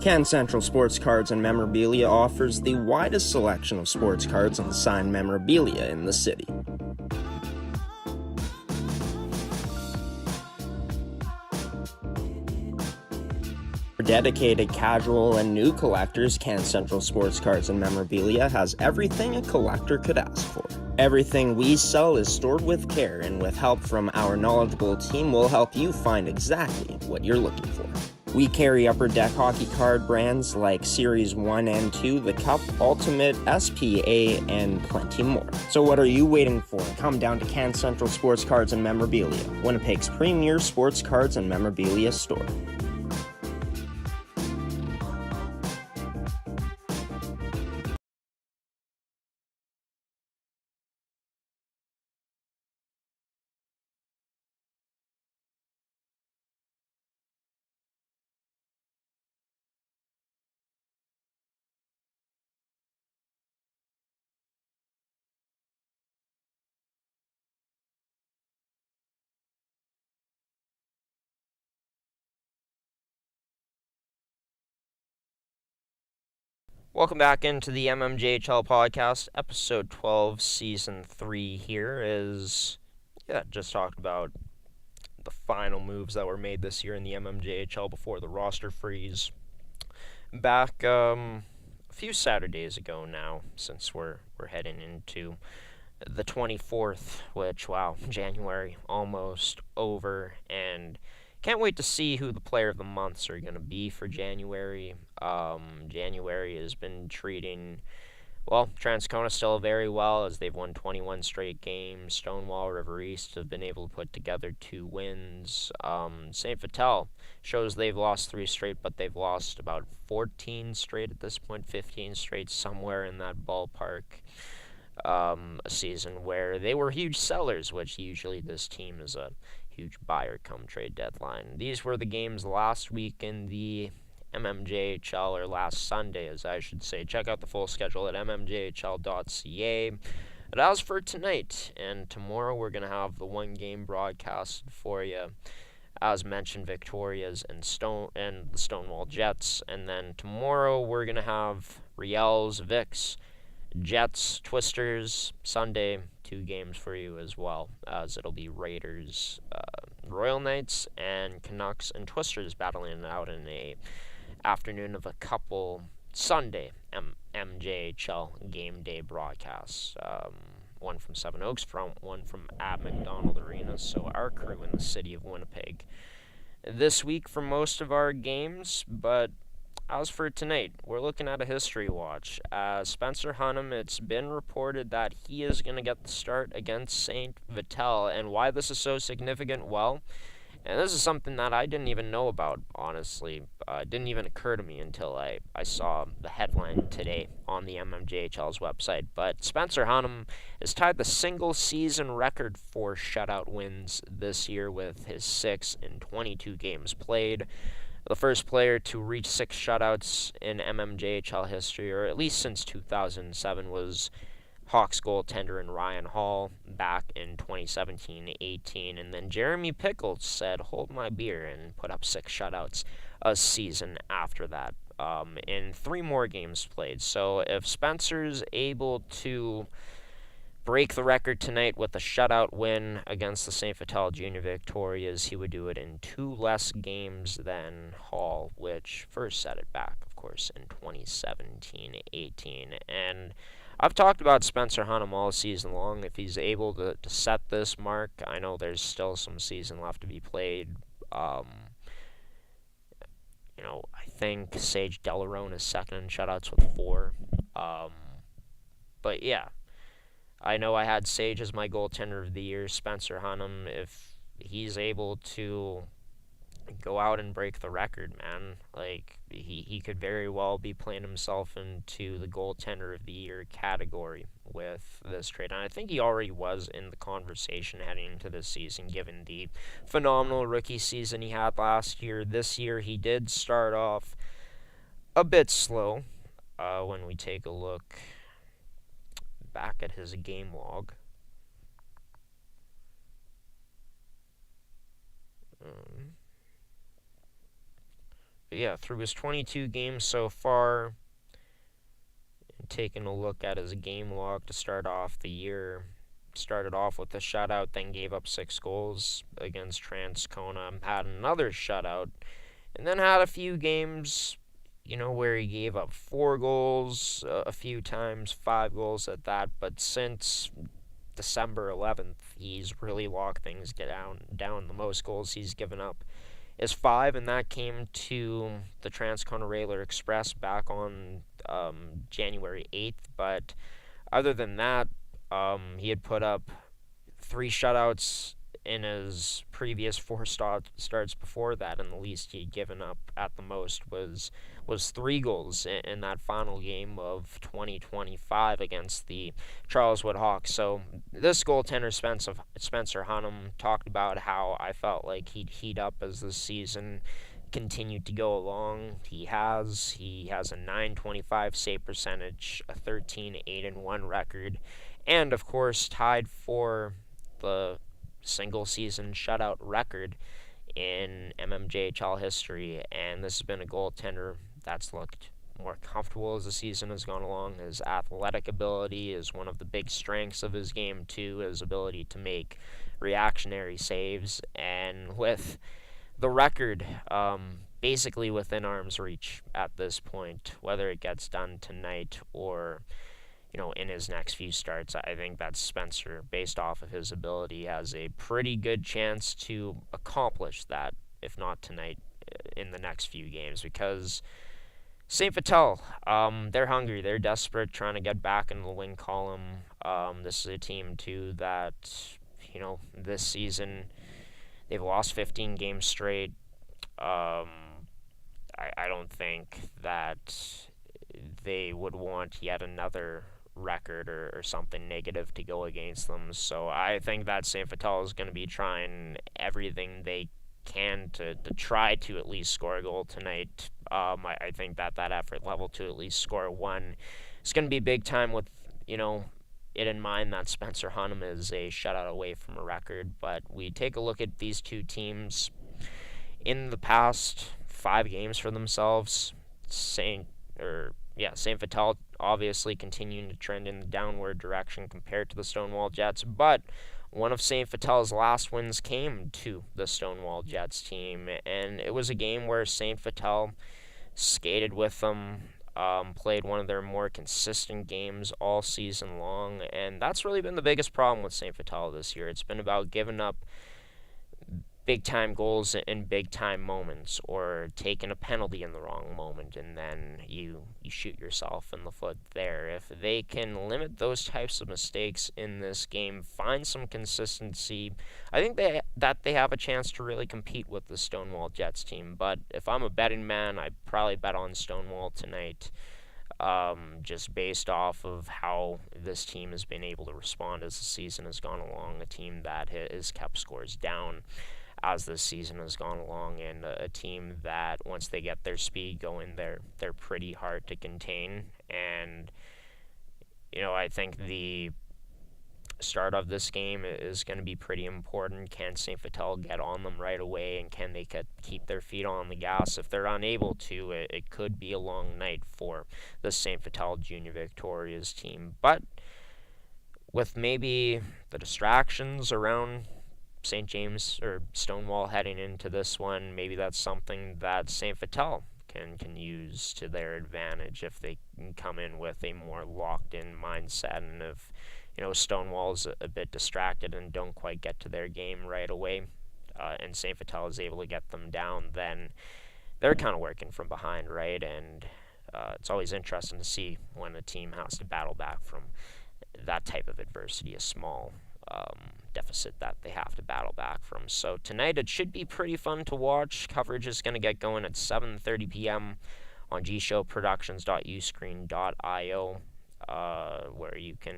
Can Central Sports Cards and Memorabilia offers the widest selection of sports cards and signed memorabilia in the city. For dedicated casual and new collectors, Can Central Sports Cards and Memorabilia has everything a collector could ask for. Everything we sell is stored with care, and with help from our knowledgeable team, we'll help you find exactly what you're looking for. We carry Upper Deck hockey card brands like Series 1 and 2, the Cup, Ultimate, SPA, and plenty more. So what are you waiting for? Come down to Can Central Sports Cards and Memorabilia, Winnipeg's premier sports cards and memorabilia store. Welcome back into the MMJHL Podcast, Episode 12, Season 3 here is, just talked about the final moves that were made this year in the MMJHL before the roster freeze. Back a few Saturdays ago now, since we're heading into the 24th, which, wow, January almost over, and can't wait to see who the player of the months are going to be for January. January has been treating, Transcona still very well as they've won 21 straight games. Stonewall River East have been able to put together 2 wins. St. Vital shows they've lost 3 straight, but they've lost about 14 straight at this point, 15 straight, somewhere in that ballpark. A season where they were huge sellers, which usually this team is a huge buyer come trade deadline. These were the games last week in the MMJHL, or last Sunday, as I should say. Check out the full schedule at mmjhl.ca. But as for tonight and tomorrow, we're going to have the one-game broadcast for you. As mentioned, Victoria's and the Stonewall Jets. And then tomorrow, we're going to have Riel's, Vicks, Jets, Twisters. Sunday, 2 games for you as well, as it'll be Raiders, Royal Knights, and Canucks and Twisters battling it out in a afternoon of a couple Sunday MJHL game day broadcasts. One from Seven Oaks, one from at McDonald Arena. So our crew in the city of Winnipeg this week for most of our games, but as for tonight, we're looking at a history watch. Spencer Hunnam, it's been reported that he is going to get the start against St. Vital, and why this is so significant, and this is something that I didn't even know about, honestly. It didn't even occur to me until I saw the headline today on the MMJHL's website. But Spencer Hunnam has tied the single-season record for shutout wins this year with his 6 in 22 games played. The first player to reach 6 shutouts in MMJHL history, or at least since 2007, was Hawks goaltender in Ryan Hall back in 2017-18. And then Jeremy Pickles said, "Hold my beer," and put up 6 shutouts a season after that in 3 more games played. So if Spencer's able to break the record tonight with a shutout win against the St. Vital Junior Victorias, he would do it in 2 less games than Hall, which first set it back, of course, in 2017-18. And I've talked about Spencer Hunnam all season long. If he's able to set this mark, I know there's still some season left to be played. I think Sage Delarone is second in shutouts with 4. But yeah, I know I had Sage as my goaltender of the year. Spencer Hunnam, if he's able to go out and break the record, man, he could very well be playing himself into the goaltender of the year category with this trade. And I think he already was in the conversation heading into this season, given the phenomenal rookie season he had last year. This year he did start off a bit slow when we take a look back at his game log. Through his 22 games so far, and taking a look at his game log to start off the year, started off with a shutout, then gave up 6 goals against Transcona, had another shutout, and then had a few games where he gave up 4 goals a few times, 5 goals at that. But since December 11th, he's really locked things down. The most goals he's given up is 5, and that came to the Transcona Railer Express back on January 8th. But other than that, he had put up 3 shutouts in his previous 4 starts before that, and the least he'd given up at the most was 3 goals in that final game of 2025 against the Charleswood Hawks. So this goaltender, Spencer Hunnam, talked about how I felt like he'd heat up as the season continued to go along. He has a .925 save percentage, a 13-8-1 record, and of course tied for the single season shutout record in MMJHL history. And this has been a goaltender that's looked more comfortable as the season has gone along. His athletic ability is one of the big strengths of his game, too, his ability to make reactionary saves. And with the record basically within arm's reach at this point, whether it gets done tonight or in his next few starts, I think that Spencer, based off of his ability, has a pretty good chance to accomplish that, if not tonight, in the next few games, because St. Vital, they're hungry, they're desperate, trying to get back in the win column. This is a team, too, that, this season, they've lost 15 games straight. I don't think that they would want yet another record or something negative to go against them. So I think that St. Vital is going to be trying everything they can to try to at least score a goal tonight. I think that effort level to at least score one is going to be big time with, it in mind that Spencer Hunnam is a shutout away from a record. But we take a look at these two teams in the past 5 games for themselves. St. Vital obviously continuing to trend in the downward direction compared to the Stonewall Jets, but one of St. Vital's last wins came to the Stonewall Jets team, and it was a game where St. Vital skated with them, played one of their more consistent games all season long, and that's really been the biggest problem with St. Vital this year. It's been about giving up big-time goals in big-time moments, or taking a penalty in the wrong moment, and then you shoot yourself in the foot there. If they can limit those types of mistakes in this game, find some consistency, I think that they have a chance to really compete with the Stonewall Jets team. But if I'm a betting man, I'd probably bet on Stonewall tonight, just based off of how this team has been able to respond as the season has gone along, a team that has kept scores down as this season has gone along, and a team that once they get their speed going, they're pretty hard to contain. And I think the start of this game is going to be pretty important. Can St. Vital get on them right away, and can they keep their feet on the gas? If they're unable to, it could be a long night for the St. Vital Junior Victorias team. But with maybe the distractions around St. James or Stonewall heading into this one, maybe that's something that St. Vital can use to their advantage if they can come in with a more locked-in mindset. And if Stonewall's a bit distracted and don't quite get to their game right away, and St. Vital is able to get them down, then they're kind of working from behind, right? And it's always interesting to see when a team has to battle back from that type of adversity, a small deficit that they have to battle back from. So tonight it should be pretty fun to watch. Coverage is going to get going at 7:30 p.m. on gshow.productions.uscreen.io, where you can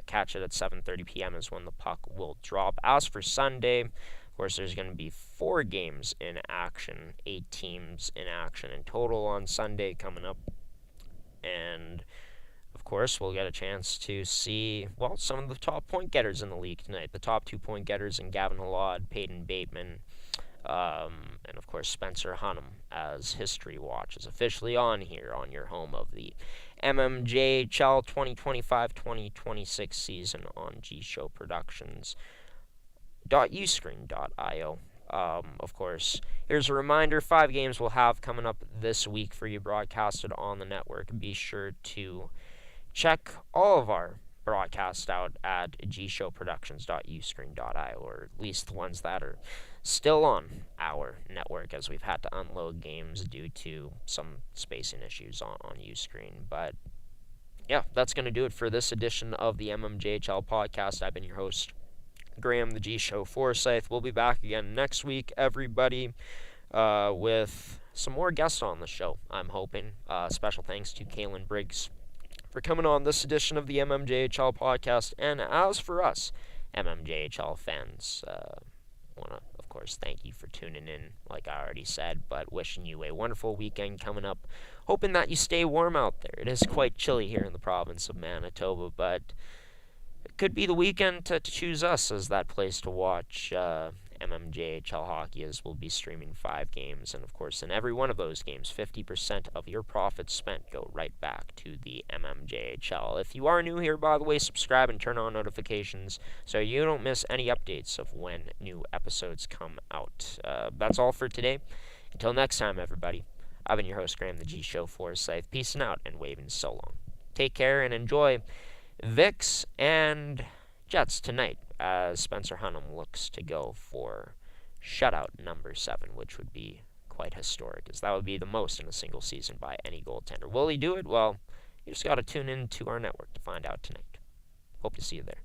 catch it at 7:30 p.m. is when the puck will drop. As for Sunday, of course, there's going to be 4 games in action, 8 teams in action in total on Sunday coming up, and of course, we'll get a chance to see, some of the top point getters in the league tonight. The top 2 point getters in Gavin Halad, Peyton Bateman, and of course Spencer Hunnam, as History Watch is officially on here on your home of the MMJHL 2025-2026 season on gshowproductions.uscreen.io. Of course, here's a reminder, 5 games we'll have coming up this week for you broadcasted on the network. Be sure to check all of our broadcasts out at gshowproductions.uscreen.io, or at least the ones that are still on our network, as we've had to unload games due to some spacing issues on Uscreen. But yeah, that's going to do it for this edition of the MMJHL Podcast. I've been your host, Graham the G Show Forsyth. We'll be back again next week, everybody, with some more guests on the show, I'm hoping. Special thanks to Kaelan Briggs for coming on this edition of the MMJHL Podcast. And as for us, MMJHL fans, want to, of course, thank you for tuning in, like I already said, but wishing you a wonderful weekend coming up. Hoping that you stay warm out there. It is quite chilly here in the province of Manitoba, but it could be the weekend to choose us as that place to watch MMJHL Hockey, as we'll be streaming 5 games, and of course in every one of those games, 50% of your profits spent go right back to the MMJHL. If you are new here, by the way, subscribe and turn on notifications so you don't miss any updates of when new episodes come out. That's all for today. Until next time, everybody, I've been your host, Graham, the G Show Forsyth. Peacing out and waving so long. Take care and enjoy Vicks and Jets tonight as Spencer Hunnam looks to go for shutout number 7, which would be quite historic, as that would be the most in a single season by any goaltender. Will he do it? Well, you just got to tune in to our network to find out tonight. Hope to see you there.